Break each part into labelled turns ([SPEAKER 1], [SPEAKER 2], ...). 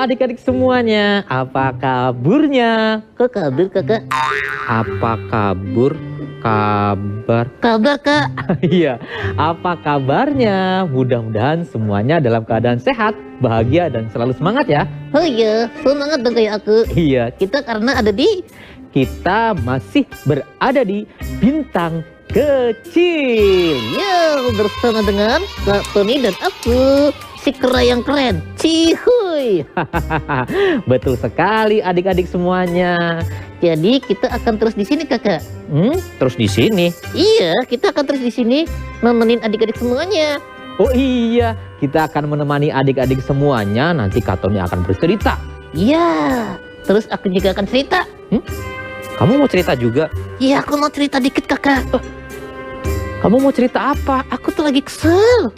[SPEAKER 1] adik-adik semuanya, apa kabarnya?
[SPEAKER 2] Kok kabur kakak?
[SPEAKER 1] Apa kabur? Kabar?
[SPEAKER 2] Kabar kak?
[SPEAKER 1] Iya, apa kabarnya? Mudah-mudahan semuanya dalam keadaan sehat, bahagia, dan selalu semangat ya.
[SPEAKER 2] Oh iya, semangat dong kayak aku.
[SPEAKER 1] Iya,
[SPEAKER 2] Kita karena ada di
[SPEAKER 1] kita masih berada di bintang kecil.
[SPEAKER 2] Yo bersama dengan Kak Tony dan aku, si kera yang keren, Cihuy.
[SPEAKER 1] Betul sekali adik-adik semuanya.
[SPEAKER 2] Jadi kita akan terus di sini kakak.
[SPEAKER 1] Terus di sini.
[SPEAKER 2] Iya, kita akan terus di sini nemenin adik-adik semuanya.
[SPEAKER 1] Oh iya, kita akan menemani adik-adik semuanya. Nanti Kak Tony akan bercerita.
[SPEAKER 2] Iya, terus aku juga akan cerita.
[SPEAKER 1] Kamu mau cerita juga?
[SPEAKER 2] Iya, aku mau cerita dikit kakak.
[SPEAKER 1] Kamu mau cerita apa?
[SPEAKER 2] Aku tuh lagi kesel.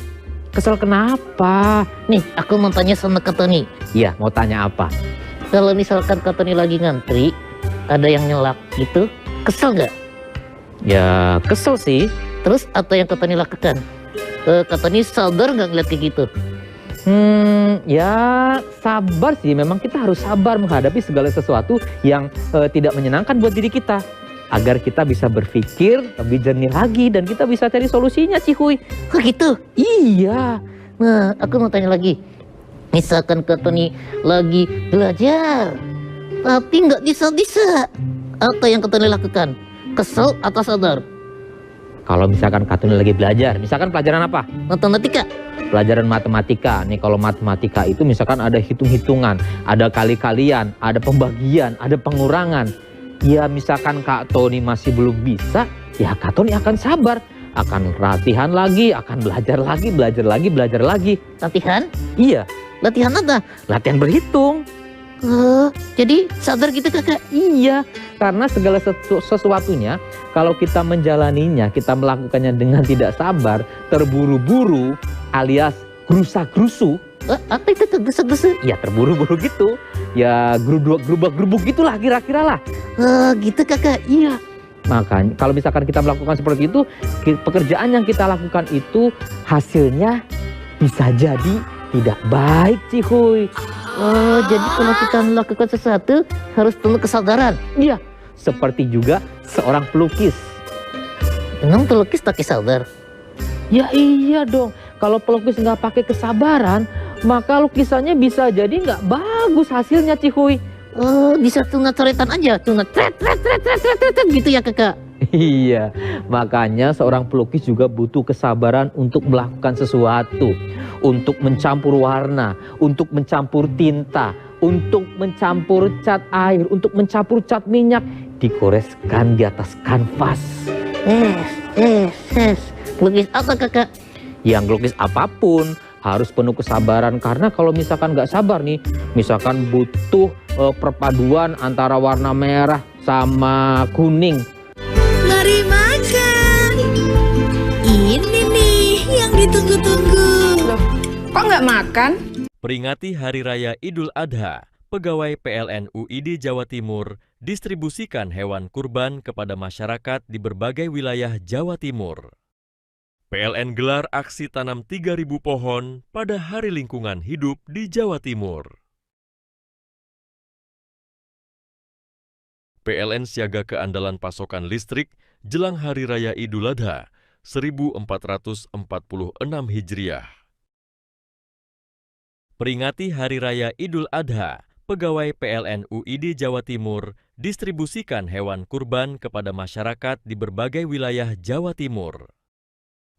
[SPEAKER 1] Kesel kenapa?
[SPEAKER 2] Nih, aku mau tanya sama Kak Tony.
[SPEAKER 1] Iya, mau tanya apa?
[SPEAKER 2] Kalau misalkan Kak Tony lagi ngantri, ada yang nyelak gitu, kesel nggak?
[SPEAKER 1] Ya, kesel sih.
[SPEAKER 2] Terus apa yang Kak Tony lakukan? Kak Tony sabar nggak ngeliat kayak gitu?
[SPEAKER 1] Ya sabar sih. Memang kita harus sabar menghadapi segala sesuatu yang tidak menyenangkan buat diri kita. Agar kita bisa berpikir lebih jernih lagi dan kita bisa cari solusinya, Cihuy.
[SPEAKER 2] Kok gitu?
[SPEAKER 1] Iya.
[SPEAKER 2] Nah, aku mau tanya lagi. Misalkan Kak Tony lagi belajar, tapi nggak bisa-bisa, apa yang Kak Tony lakukan? Kesel atau sabar?
[SPEAKER 1] Kalau misalkan Kak Tony lagi belajar, misalkan pelajaran apa?
[SPEAKER 2] Matematika.
[SPEAKER 1] Pelajaran matematika. Nih kalau matematika itu misalkan ada hitung-hitungan, ada kali-kalian, ada pembagian, ada pengurangan. Ya misalkan Kak Tony masih belum bisa, ya Kak Tony akan sabar. Akan latihan lagi, akan belajar lagi, belajar lagi, belajar lagi.
[SPEAKER 2] Latihan?
[SPEAKER 1] Iya,
[SPEAKER 2] Latihan apa?
[SPEAKER 1] latihan berhitung.
[SPEAKER 2] Jadi sabar gitu kakak?
[SPEAKER 1] Iya, karena segala sesuatunya kalau kita menjalaninya, kita melakukannya dengan tidak sabar, terburu-buru alias gerusa-gerusu.
[SPEAKER 2] Apa itu tuh desek-desek?
[SPEAKER 1] Ya terburu-buru gitu. Ya gerubak-gerubuk gitulah kira-kira lah.
[SPEAKER 2] Gitu kakak?
[SPEAKER 1] Iya. Makanya kalau misalkan kita melakukan seperti itu, pekerjaan yang kita lakukan itu hasilnya bisa jadi tidak baik, Cihuy.
[SPEAKER 2] Jadi kalau kita melakukan sesuatu harus penuh kesadaran.
[SPEAKER 1] Iya, seperti juga seorang pelukis.
[SPEAKER 2] Emang pelukis pakai sabar?
[SPEAKER 1] Ya iya dong. Kalau pelukis nggak pakai kesabaran, maka lukisannya bisa jadi nggak bagus hasilnya, Cihuy.
[SPEAKER 2] Bisa tunat coretan aja, tunat tret gitu ya kakak?
[SPEAKER 1] Iya, makanya seorang pelukis juga butuh kesabaran untuk melakukan sesuatu, untuk mencampur warna, untuk mencampur tinta, untuk mencampur cat air, untuk mencampur cat minyak, digoreskan di atas kanvas.
[SPEAKER 2] Pelukis apa kakak?
[SPEAKER 1] Yang lukis apapun harus penuh kesabaran, karena kalau misalkan nggak sabar nih, misalkan butuh perpaduan antara warna merah sama kuning.
[SPEAKER 3] Mari makan. Ini nih yang ditunggu-tunggu.
[SPEAKER 4] Loh, kok nggak makan?
[SPEAKER 5] Peringati Hari Raya Idul Adha, pegawai PLN UID Jawa Timur distribusikan hewan kurban kepada masyarakat di berbagai wilayah Jawa Timur. PLN gelar aksi tanam 3.000 pohon pada Hari Lingkungan Hidup di Jawa Timur. PLN siaga keandalan pasokan listrik jelang Hari Raya Idul Adha 1446 Hijriah. Peringati Hari Raya Idul Adha, pegawai PLN UID Jawa Timur distribusikan hewan kurban kepada masyarakat di berbagai wilayah Jawa Timur.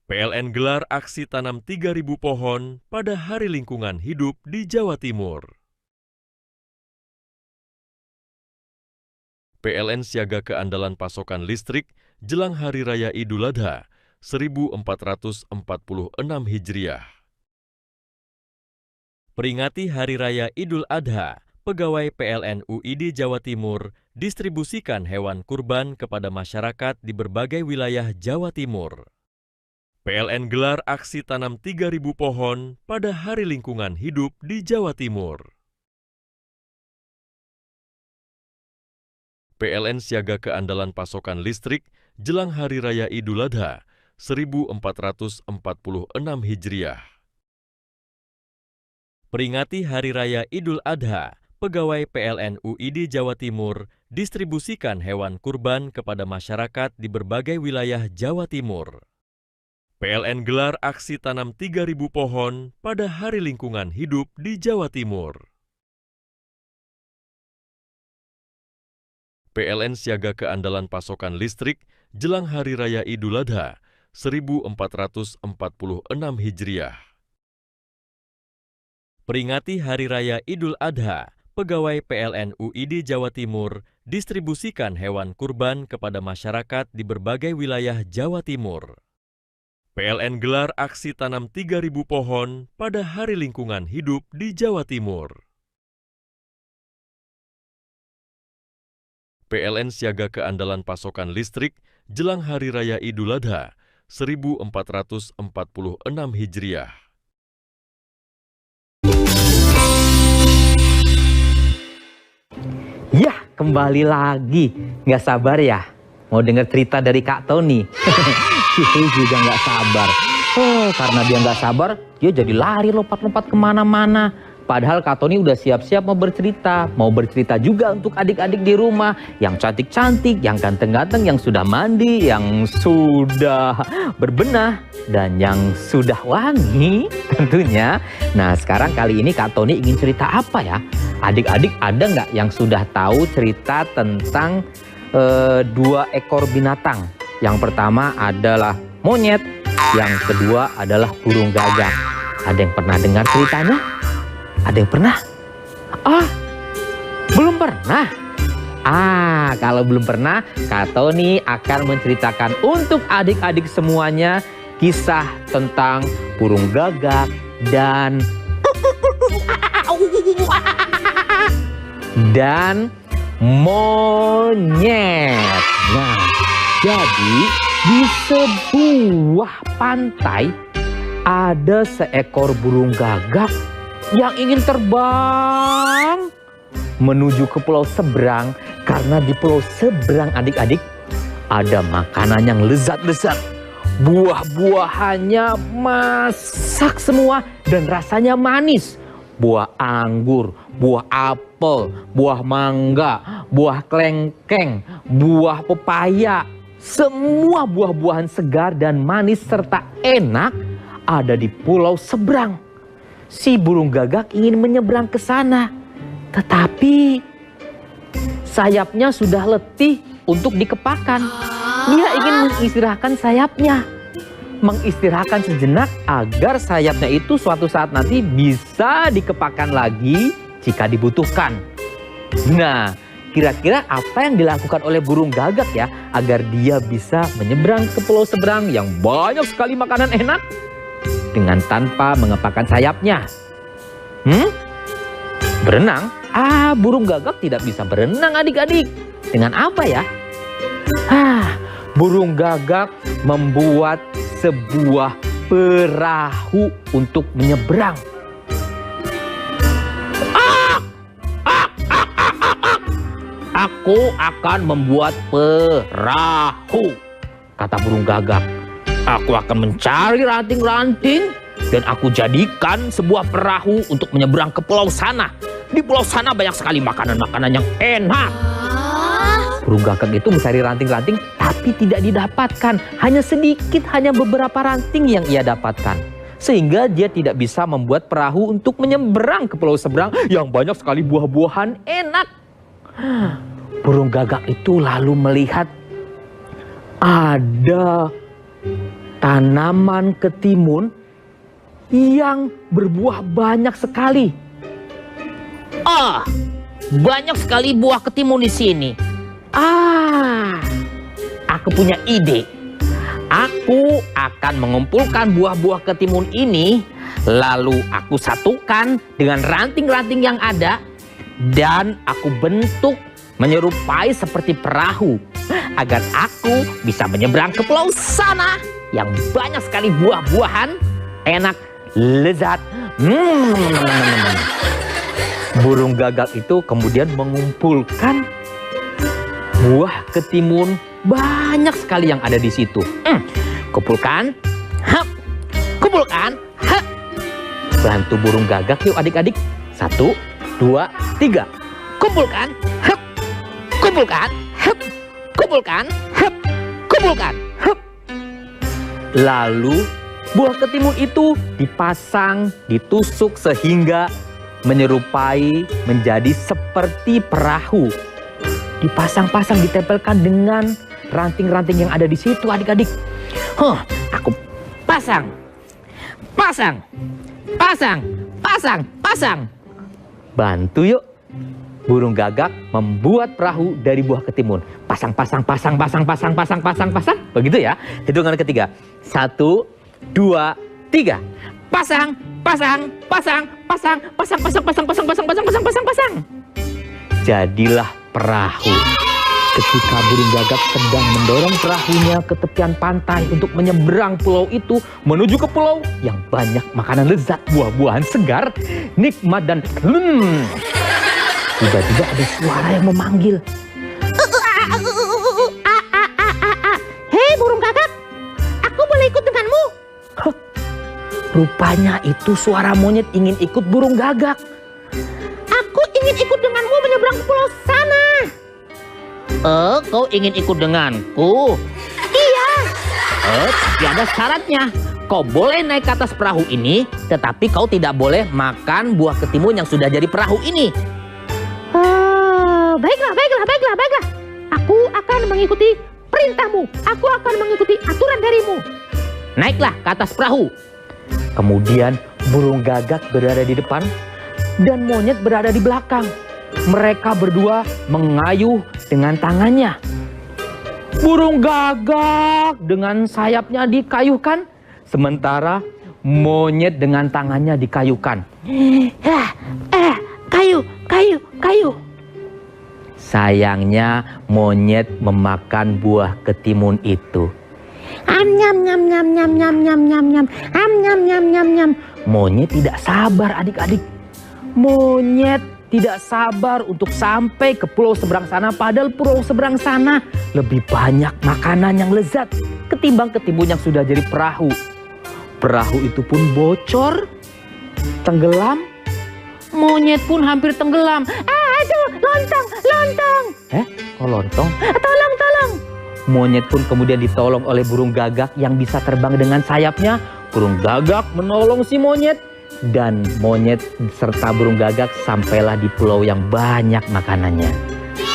[SPEAKER 5] PLN gelar aksi tanam 3.000 pohon pada Hari Lingkungan Hidup di Jawa Timur. PLN siaga keandalan pasokan listrik jelang Hari Raya Idul Adha 1446 Hijriah. Peringati Hari Raya Idul Adha, pegawai PLN UID Jawa Timur distribusikan hewan kurban kepada masyarakat di berbagai wilayah Jawa Timur. PLN gelar aksi tanam 3.000 pohon pada Hari Lingkungan Hidup di Jawa Timur. PLN siaga keandalan pasokan listrik jelang Hari Raya Idul Adha 1446 Hijriah. Peringati Hari Raya Idul Adha, pegawai PLN UID Jawa Timur distribusikan hewan kurban kepada masyarakat di berbagai wilayah Jawa Timur. PLN gelar aksi tanam 3.000 pohon pada Hari Lingkungan Hidup di Jawa Timur. PLN siaga keandalan pasokan listrik jelang Hari Raya Idul Adha 1446 Hijriah. Peringati Hari Raya Idul Adha, pegawai PLN UID Jawa Timur distribusikan hewan kurban kepada masyarakat di berbagai wilayah Jawa Timur. PLN gelar aksi tanam 3.000 pohon pada Hari Lingkungan Hidup di Jawa Timur. PLN siaga keandalan pasokan listrik jelang Hari Raya Idul Adha 1446 Hijriah.
[SPEAKER 1] Yah, kembali lagi. Nggak sabar ya? Mau dengar cerita dari Kak Tony? Itu juga nggak sabar. Karena dia nggak sabar, dia jadi lari lompat-lompat kemana-mana. Padahal Kak Tony udah siap-siap mau bercerita. Mau bercerita juga untuk adik-adik di rumah. Yang cantik-cantik, yang ganteng-ganteng, yang sudah mandi, yang sudah berbenah, dan yang sudah wangi tentunya. Nah, sekarang kali ini Kak Tony ingin cerita apa ya? Adik-adik ada nggak yang sudah tahu cerita tentang 2 ekor binatang? Yang pertama adalah monyet, yang kedua adalah burung gagak. Ada yang pernah dengar ceritanya? Ada yang pernah? Belum pernah? Kalau belum pernah, Kak Tony akan menceritakan untuk adik-adik semuanya kisah tentang burung gagak dan monyet. Nah, jadi di sebuah pantai ada seekor burung gagak yang ingin terbang menuju ke pulau seberang, karena di pulau seberang adik-adik ada makanan yang lezat-lezat. Buah-buahannya masak semua dan rasanya manis. Buah anggur, buah apel, buah mangga, buah klengkeng, buah pepaya. Semua buah-buahan segar dan manis serta enak ada di pulau seberang. Si burung gagak ingin menyeberang ke sana, tetapi sayapnya sudah letih untuk dikepakkan. Dia ingin mengistirahatkan sayapnya, mengistirahatkan sejenak agar sayapnya itu suatu saat nanti bisa dikepakkan lagi jika dibutuhkan. Nah, kira-kira apa yang dilakukan oleh burung gagak ya agar dia bisa menyeberang ke pulau seberang yang banyak sekali makanan enak dengan tanpa mengepakkan sayapnya? Berenang? Burung gagak tidak bisa berenang adik-adik. Dengan apa ya? Burung gagak membuat sebuah perahu untuk menyeberang. Aku akan membuat perahu, kata burung gagak. Aku akan mencari ranting-ranting dan aku jadikan sebuah perahu untuk menyeberang ke pulau sana. Di pulau sana banyak sekali makanan-makanan yang enak. Burung gagak itu mencari ranting-ranting tapi tidak didapatkan. Hanya sedikit, hanya beberapa ranting yang ia dapatkan. Sehingga dia tidak bisa membuat perahu untuk menyeberang ke pulau seberang yang banyak sekali buah-buahan enak. Burung gagak itu lalu melihat ada tanaman ketimun yang berbuah banyak sekali. Banyak sekali buah ketimun di sini. Aku punya ide. Aku akan mengumpulkan buah-buah ketimun ini, lalu aku satukan dengan ranting-ranting yang ada, dan aku bentuk menyerupai seperti perahu, agar aku bisa menyeberang ke pulau sana yang banyak sekali buah-buahan enak, lezat. Burung gagak itu kemudian mengumpulkan buah ketimun banyak sekali yang ada di situ. Kumpulkan, kumpulkan, Bantu burung gagak yuk adik-adik. 1, 2, 3. Kumpulkan. Hup. Kumpulkan. Hup. Kumpulkan. Hup. Kumpulkan. Hup. Lalu buah ketimun itu dipasang, ditusuk sehingga menyerupai menjadi seperti perahu. Dipasang-pasang, ditempelkan dengan ranting-ranting yang ada di situ adik-adik. Aku pasang. Pasang. Pasang. Pasang. Pasang. Bantu yuk. Burung gagak membuat perahu dari buah ketimun. Pasang, pasang, pasang, pasang, pasang, pasang, pasang, pasang. Begitu ya. Hitungan ketiga. 1, 2, 3. Pasang, pasang, pasang, pasang, pasang, pasang, pasang, pasang, pasang, pasang, pasang, pasang, pasang. Jadilah perahu. Ketika burung gagak sedang mendorong perahunya ke tepian pantai untuk menyeberang pulau itu menuju ke pulau yang banyak makanan lezat, buah-buahan segar, nikmat dan tiba-tiba ada suara yang memanggil.
[SPEAKER 2] Hei burung gagak, aku boleh ikut denganmu?
[SPEAKER 1] Rupanya itu suara monyet ingin ikut burung gagak.
[SPEAKER 2] Aku ingin ikut denganmu menyeberang ke pulau sana. Kau ingin ikut denganku?
[SPEAKER 1] Iya. Tapi ada syaratnya. Kau boleh naik ke atas perahu ini, tetapi kau tidak boleh makan buah ketimun yang sudah jadi perahu ini.
[SPEAKER 2] Baiklah. Aku akan mengikuti perintahmu. Aku akan mengikuti aturan darimu.
[SPEAKER 1] Naiklah ke atas perahu. Kemudian burung gagak berada di depan dan monyet berada di belakang. Mereka berdua mengayuh dengan tangannya. Burung gagak dengan sayapnya dikayuhkan, sementara monyet dengan tangannya dikayuhkan.
[SPEAKER 2] Kayu.
[SPEAKER 1] Sayangnya monyet memakan buah ketimun itu. Monyet tidak sabar adik-adik. Monyet tidak sabar untuk sampai ke pulau seberang sana, padahal pulau seberang sana lebih banyak makanan yang lezat ketimbang ketimun yang sudah jadi perahu. Perahu itu pun bocor, tenggelam, monyet pun hampir tenggelam.
[SPEAKER 2] Aduh, lontong.
[SPEAKER 1] Kok lontong?
[SPEAKER 2] Tolong.
[SPEAKER 1] Monyet pun kemudian ditolong oleh burung gagak yang bisa terbang dengan sayapnya. Burung gagak menolong si monyet. Dan monyet serta burung gagak sampailah di pulau yang banyak makanannya.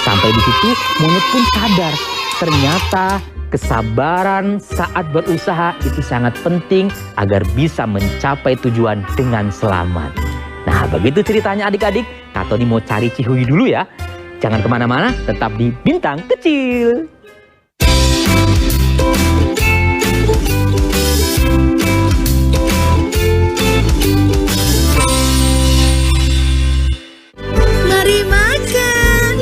[SPEAKER 1] Sampai di situ monyet pun sadar. Ternyata kesabaran saat berusaha itu sangat penting agar bisa mencapai tujuan dengan selamat. Nah begitu ceritanya adik-adik. Kak Tony mau cari Cihuy dulu ya. Jangan kemana-mana, tetap di Bintang Kecil.
[SPEAKER 3] Mari makan.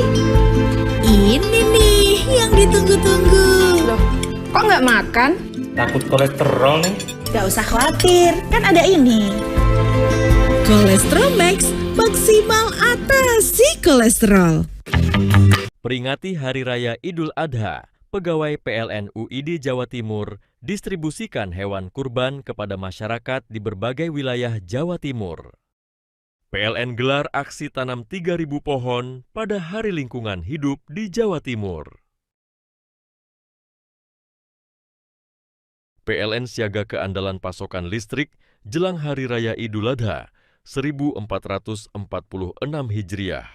[SPEAKER 3] Ini nih yang ditunggu-tunggu.
[SPEAKER 4] Loh, kok nggak makan?
[SPEAKER 6] Takut kolesterol nih.
[SPEAKER 7] Gak usah khawatir, kan ada ini.
[SPEAKER 3] Kolesterol Max, maksimal atasi kolesterol.
[SPEAKER 5] Peringati Hari Raya Idul Adha, pegawai PLN UID Jawa Timur distribusikan hewan kurban kepada masyarakat di berbagai wilayah Jawa Timur. PLN gelar aksi tanam 3.000 pohon pada Hari Lingkungan Hidup di Jawa Timur. PLN siaga keandalan pasokan listrik jelang Hari Raya Idul Adha 1446 Hijriah.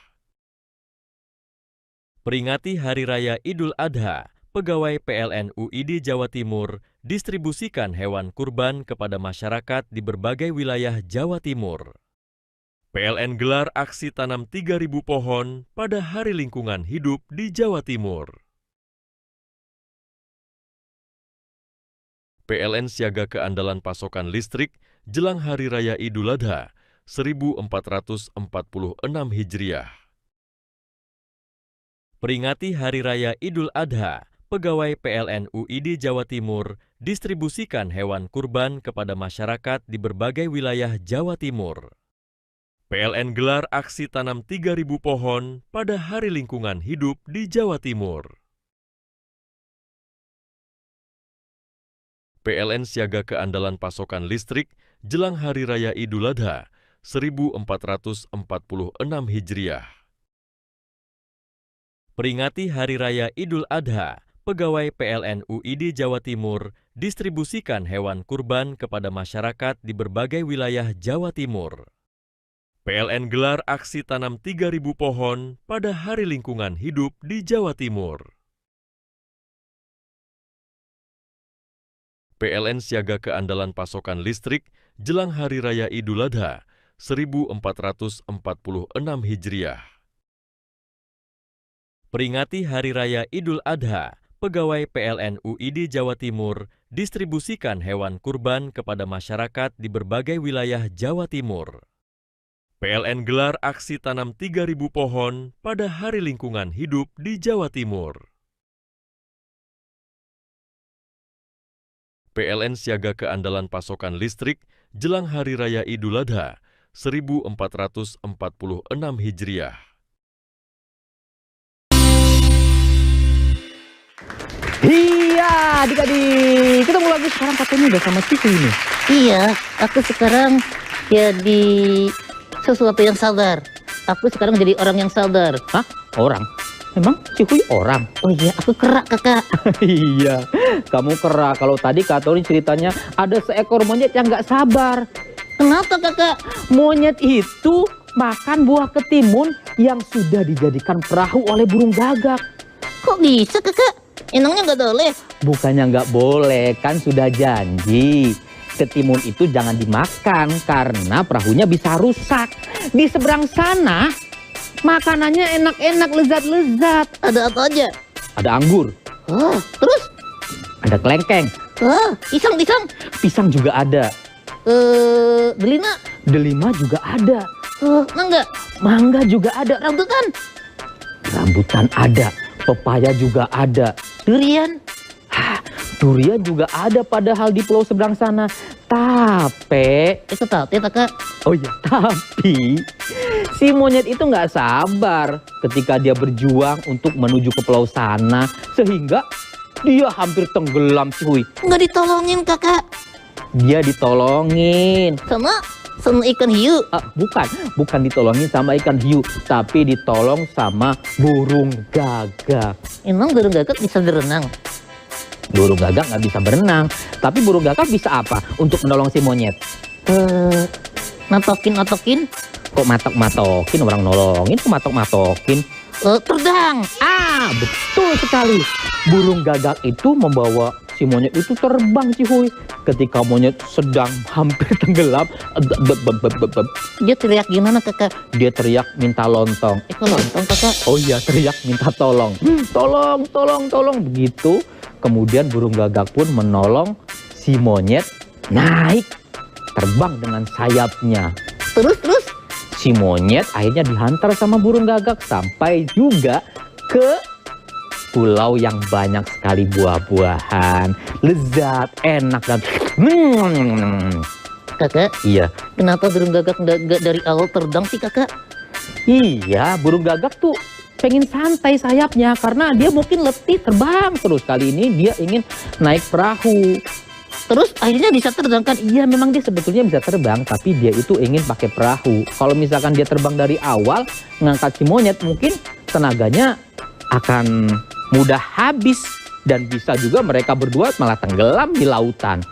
[SPEAKER 5] Peringati Hari Raya Idul Adha, pegawai PLN UID Jawa Timur distribusikan hewan kurban kepada masyarakat di berbagai wilayah Jawa Timur. PLN gelar aksi tanam 3.000 pohon pada Hari Lingkungan Hidup di Jawa Timur. PLN siaga keandalan pasokan listrik jelang Hari Raya Idul Adha 1446 Hijriah. Peringati Hari Raya Idul Adha, pegawai PLN UID Jawa Timur distribusikan hewan kurban kepada masyarakat di berbagai wilayah Jawa Timur. PLN gelar aksi tanam 3.000 pohon pada Hari Lingkungan Hidup di Jawa Timur. PLN siaga keandalan pasokan listrik jelang Hari Raya Idul Adha 1446 Hijriah. Peringati Hari Raya Idul Adha, pegawai PLN UID Jawa Timur distribusikan hewan kurban kepada masyarakat di berbagai wilayah Jawa Timur. PLN gelar aksi tanam 3.000 pohon pada Hari Lingkungan Hidup di Jawa Timur. PLN siaga keandalan pasokan listrik jelang Hari Raya Idul Adha 1446 Hijriah. Peringati Hari Raya Idul Adha, pegawai PLN UID Jawa Timur distribusikan hewan kurban kepada masyarakat di berbagai wilayah Jawa Timur. PLN gelar aksi tanam 3.000 pohon pada Hari Lingkungan Hidup di Jawa Timur. PLN siaga keandalan pasokan listrik jelang Hari Raya Idul Adha 1446 Hijriah.
[SPEAKER 1] Iya, adik-adik. Ketemu lagi sekarang katanya udah sama Cici ini.
[SPEAKER 2] Iya, aku sekarang jadi sesuatu yang sadar. Aku sekarang jadi orang yang sadar.
[SPEAKER 1] Hah? Orang? Emang Cihuy orang?
[SPEAKER 2] Oh iya, aku kerak kakak.
[SPEAKER 1] Iya, kamu kera. Kalau tadi Kak Tony ceritanya ada seekor monyet yang nggak sabar.
[SPEAKER 2] Kenapa kakak?
[SPEAKER 1] Monyet itu makan buah ketimun yang sudah dijadikan perahu oleh burung gagak.
[SPEAKER 2] Kok bisa kakak? Emangnya nggak boleh?
[SPEAKER 1] Bukannya nggak boleh, kan sudah janji. Ketimun itu jangan dimakan karena perahunya bisa rusak. Di seberang sana makanannya enak-enak, lezat-lezat.
[SPEAKER 2] Ada apa aja?
[SPEAKER 1] Ada anggur,
[SPEAKER 2] Oh, terus?
[SPEAKER 1] ada kelengkeng,
[SPEAKER 2] Oh, pisang.
[SPEAKER 1] pisang juga ada.
[SPEAKER 2] Delima.
[SPEAKER 1] Delima juga ada.
[SPEAKER 2] Mangga.
[SPEAKER 1] Mangga juga ada.
[SPEAKER 2] Rambutan.
[SPEAKER 1] Rambutan ada. Pepaya juga ada.
[SPEAKER 2] Durian.
[SPEAKER 1] Durian juga ada padahal di pulau seberang sana. Tapi,
[SPEAKER 2] Itu tahu kakak.
[SPEAKER 1] oh iya, tapi si monyet itu nggak sabar ketika dia berjuang untuk menuju ke pulau sana. Sehingga dia hampir tenggelam cuy.
[SPEAKER 2] Nggak ditolongin kakak.
[SPEAKER 1] Dia ditolongin.
[SPEAKER 2] Sama ikan hiu.
[SPEAKER 1] Bukan ditolongin sama ikan hiu. Tapi ditolong sama burung gagak.
[SPEAKER 2] Emang burung gagak bisa berenang?
[SPEAKER 1] Burung gagak nggak bisa berenang. Tapi burung gagak bisa apa untuk menolong si monyet?
[SPEAKER 2] Matokin.
[SPEAKER 1] Kok matok-matokin orang nolongin, kok matok-matokin?
[SPEAKER 2] Terbang.
[SPEAKER 1] Betul sekali. Burung gagak itu membawa si monyet itu terbang Cihuy. Ketika monyet sedang hampir tenggelam,
[SPEAKER 2] Dia teriak gimana kakak?
[SPEAKER 1] dia teriak minta lontong.
[SPEAKER 2] Itu lontong kakak.
[SPEAKER 1] Oh iya, teriak minta tolong. Tolong begitu. Kemudian burung gagak pun menolong si monyet naik terbang dengan sayapnya.
[SPEAKER 2] Terus?
[SPEAKER 1] Si monyet akhirnya dihantar sama burung gagak sampai juga ke pulau yang banyak sekali buah-buahan, lezat, enak dan
[SPEAKER 2] Kakak,
[SPEAKER 1] iya.
[SPEAKER 2] kenapa burung gagak nggak dari awal terbang sih kakak?
[SPEAKER 1] Iya, burung gagak tuh pengen santai sayapnya karena dia mungkin letih terbang terus. Kali ini dia ingin naik perahu.
[SPEAKER 2] Terus akhirnya bisa terbang kan?
[SPEAKER 1] Iya, memang dia sebetulnya bisa terbang, tapi dia itu ingin pakai perahu. Kalau misalkan dia terbang dari awal, ngangkat si monyet, mungkin tenaganya akan mudah habis. Dan bisa juga mereka berdua malah tenggelam di lautan.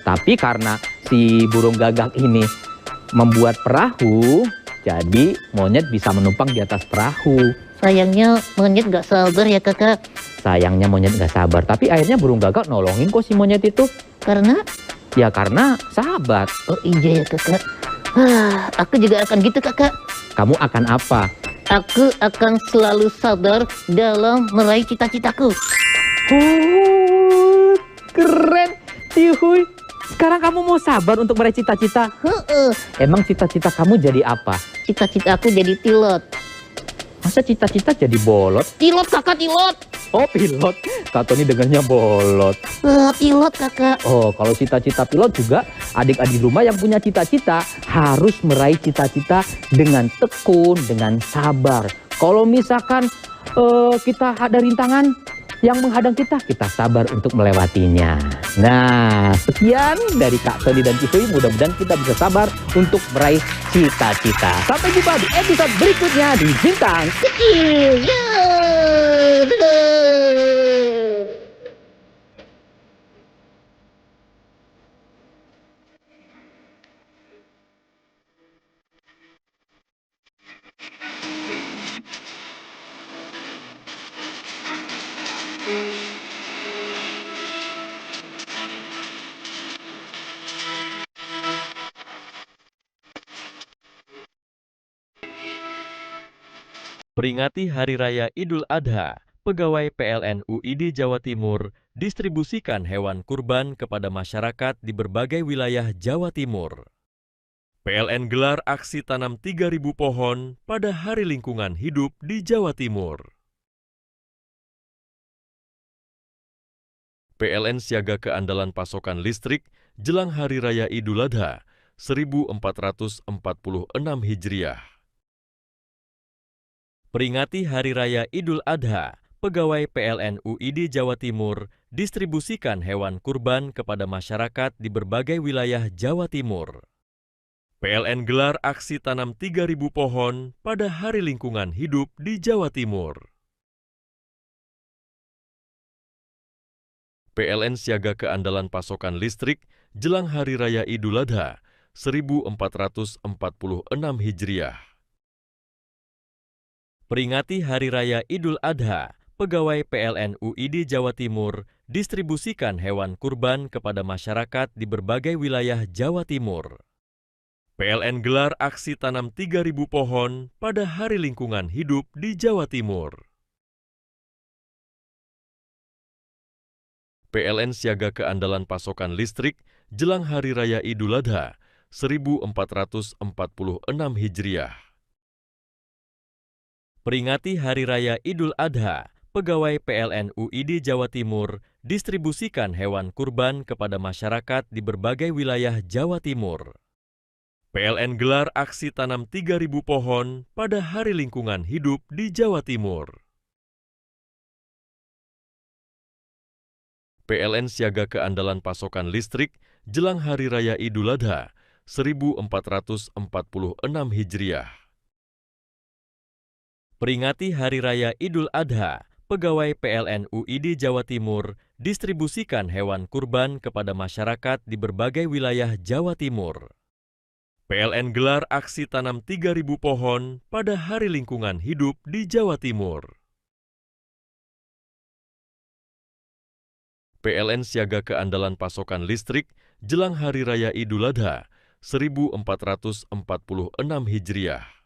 [SPEAKER 1] Tapi karena si burung gagak ini membuat perahu, jadi monyet bisa menumpang di atas perahu.
[SPEAKER 2] Sayangnya monyet nggak sabar ya kakak.
[SPEAKER 1] Sayangnya monyet nggak sabar, tapi akhirnya burung gagak nolongin kok si monyet itu.
[SPEAKER 2] Karena?
[SPEAKER 1] Ya karena sahabat.
[SPEAKER 2] Oh iya ya kakak. Aku juga akan gitu kakak.
[SPEAKER 1] Kamu akan apa?
[SPEAKER 2] Aku akan selalu sabar dalam meraih cita-citaku.
[SPEAKER 1] Oh, keren, Cihuy. Sekarang kamu mau sabar untuk meraih cita-cita? Emang cita-cita kamu jadi apa?
[SPEAKER 2] Cita-cita aku jadi pilot.
[SPEAKER 1] Masa cita-cita jadi bolot?
[SPEAKER 2] Pilot kakak, pilot.
[SPEAKER 1] Oh, pilot. Kak Tony dengarnya bolot.
[SPEAKER 2] Pilot kakak.
[SPEAKER 1] Oh, kalau cita-cita pilot juga adik-adik rumah yang punya cita-cita harus meraih cita-cita dengan tekun, dengan sabar. Kalau misalkan kita ada rintangan, Yang menghadang kita sabar untuk melewatinya. Nah, sekian dari Kak Tony dan Ivi. Mudah-mudahan kita bisa sabar untuk meraih cita-cita. Sampai jumpa di episode berikutnya di Bintang Kecil.
[SPEAKER 5] Peringati Hari Raya Idul Adha, pegawai PLN UID Jawa Timur distribusikan hewan kurban kepada masyarakat di berbagai wilayah Jawa Timur. PLN gelar aksi tanam 3.000 pohon pada Hari Lingkungan Hidup di Jawa Timur. PLN siaga keandalan pasokan listrik jelang Hari Raya Idul Adha 1446 Hijriah. Peringati Hari Raya Idul Adha, pegawai PLN UID Jawa Timur distribusikan hewan kurban kepada masyarakat di berbagai wilayah Jawa Timur. PLN gelar aksi tanam 3.000 pohon pada Hari Lingkungan Hidup di Jawa Timur. PLN siaga keandalan pasokan listrik jelang Hari Raya Idul Adha 1446 Hijriah. Peringati Hari Raya Idul Adha, pegawai PLN UID Jawa Timur distribusikan hewan kurban kepada masyarakat di berbagai wilayah Jawa Timur. PLN gelar aksi tanam 3.000 pohon pada Hari Lingkungan Hidup di Jawa Timur. PLN siaga keandalan pasokan listrik jelang Hari Raya Idul Adha 1446 Hijriah. Peringati Hari Raya Idul Adha, pegawai PLN UID Jawa Timur distribusikan hewan kurban kepada masyarakat di berbagai wilayah Jawa Timur. PLN gelar aksi tanam 3.000 pohon pada Hari Lingkungan Hidup di Jawa Timur. PLN siaga keandalan pasokan listrik jelang Hari Raya Idul Adha 1446 Hijriah. Peringati Hari Raya Idul Adha, pegawai PLN UID Jawa Timur distribusikan hewan kurban kepada masyarakat di berbagai wilayah Jawa Timur. PLN gelar aksi tanam 3.000 pohon pada Hari Lingkungan Hidup di Jawa Timur. PLN siaga keandalan pasokan listrik jelang Hari Raya Idul Adha 1446 Hijriah.